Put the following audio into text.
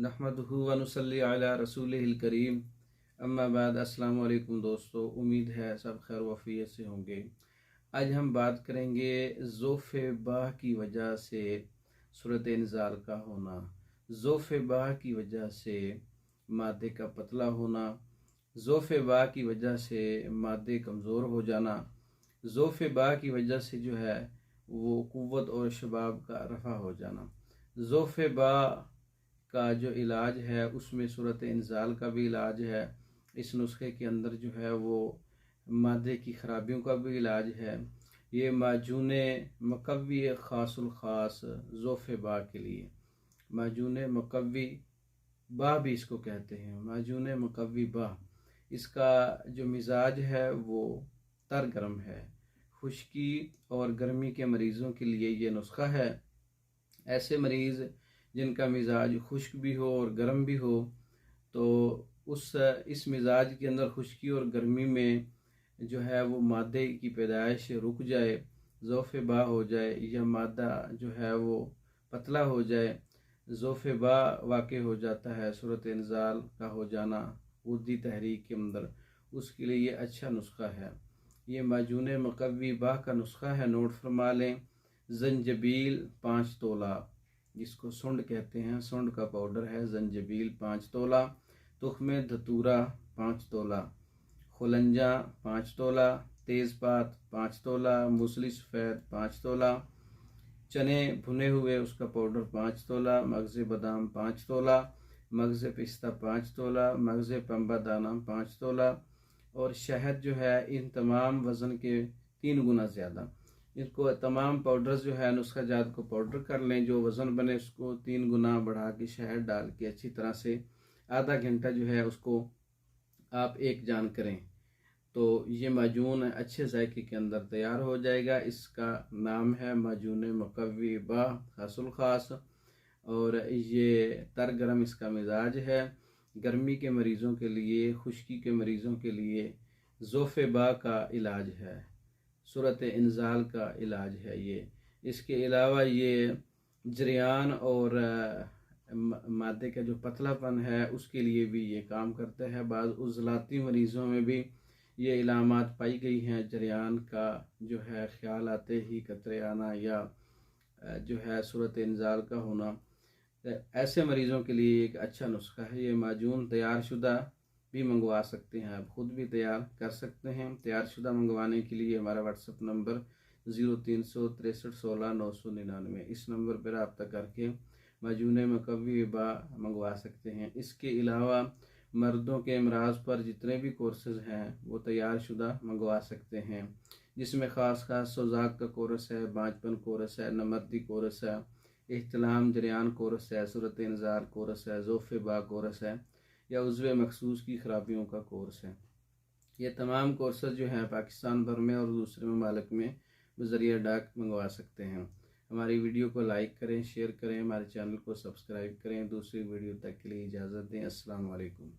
नहमदुहु व नुसल्ली अला रसूलिहिल करीम। अम्मा बाद। अस्सलाम वालेकुम दोस्तों, उम्मीद है सब खैर वफ़ियत से होंगे। आज हम बात करेंगे ज़ोफ़े बाह की वजह से सूरत इंज़ाल का होना, ज़ोफ़े बाह की वजह से मादे का पतला होना, ज़ोफ़े बाह की वजह से मादे कमज़ोर हो जाना, ज़ोफ़े बाह की वजह से जो है वो क़ुव्वत और शबाब का रफ़ा हो जाना। ज़ोफ़े बाह का जो इलाज है उसमें सूरत इंज़ाल का भी इलाज है। इस नुस्खे के अंदर जो है वो मादे की ख़राबियों का भी इलाज है। ये माजून मकवी ख़ासुल ख़ास ज़ोफ़े बाह के लिए, माजून मकवी बाह भी इसको कहते हैं, माजून मकवी बाह। इसका जो मिजाज है वो तर गर्म है। खुश्की और गर्मी के मरीज़ों के लिए ये नुस्खा है। ऐसे मरीज़ जिनका मिजाज खुश्क भी हो और गर्म भी हो, तो इस मिजाज के अंदर खुश्की और गर्मी में जो है वो मादे की पैदाइश रुक जाए, ज़ोफ़े बाह हो जाए, या मादा जो है वो पतला हो जाए, ज़ोफ़े बाह वाक़ हो जाता है, सूरत इंज़ाल का हो जाना उर्दी तहरीक के अंदर, उसके लिए ये अच्छा नुस्खा है। ये माजून मकवी बाह का नुस्खा है, नोट फरमा लें। ज़ंजबील 5 तोला, जिसको सुंड कहते हैं, सुंड का पाउडर है। ज़ंजबील 5 तोला, तुख्मे धतूरा 5 तोला, खुलंजा 5 तोला, तेज़पात 5 तोला, मूसली सफ़ेद 5 तोला, चने भुने हुए उसका पाउडर 5 तोला, मगज़ बादाम 5 तोला, मगज़ पिस्ता 5 तोला, मगज़ पंबा दाना 5 तोला, और शहद जो है इन तमाम वज़न के 3 गुना ज़्यादा। इसको तमाम पाउडर्स जो है नुस्खा जात को पाउडर कर लें, जो वज़न बने उसको 3 गुना बढ़ा के शहद डाल के अच्छी तरह से आधा घंटा जो है उसको आप एक जान करें, तो ये माजून अच्छे जायके के अंदर तैयार हो जाएगा। इसका नाम है माजून मकवी बाह खासुल ख़ास, और ये तर गरम इसका मिजाज है। गर्मी के मरीज़ों के लिए, खुश्की के मरीज़ों के लिए ज़ोफ़े बाह का इलाज है, सूरत इंज़ाल का इलाज है ये। इसके अलावा ये जरियान और मादे का जो पतलापन है उसके लिए भी ये काम करता है। बाज़ उज़लाती मरीज़ों में भी ये इलामात पाई गई हैं। जरियान का जो है ख्याल आते ही कतरे आना, या जो है सूरत इंज़ाल का होना, ऐसे मरीज़ों के लिए एक अच्छा नुस्खा है। ये माजून तैयार शुदा भी मंगवा सकते हैं, आप ख़ुद भी तैयार कर सकते हैं। तैयार शुदा मंगवाने के लिए हमारा व्हाट्सअप नंबर 0363 16 999, इस नंबर पर रब्ता करके माजून मकवी बाह मंगवा सकते हैं। इसके अलावा मर्दों के अमराज पर जितने भी कोर्सेज़ हैं वो तैयार शुदा मंगवा सकते हैं, जिसमें ख़ास सोजाक का कोर्स है, बाँझपन कोर्स है, नमर्दी कोर्स है, इह्तिलाम जरियान कोर्स है, सूरत इंज़ाल कोर्स है, ज़ोफ़े बाह कोर्स है, या उज़्वे मखसूस की ख़राबियों का कोर्स है। ये तमाम कोर्सेज़ जो हैं पाकिस्तान भर में और दूसरे ममालिक में बज़रिया डाक मंगवा सकते हैं। हमारी वीडियो को लाइक करें, शेयर करें, हमारे चैनल को सब्सक्राइब करें। दूसरी वीडियो तक के लिए इजाज़त दें। अस्सलाम वालेकुम।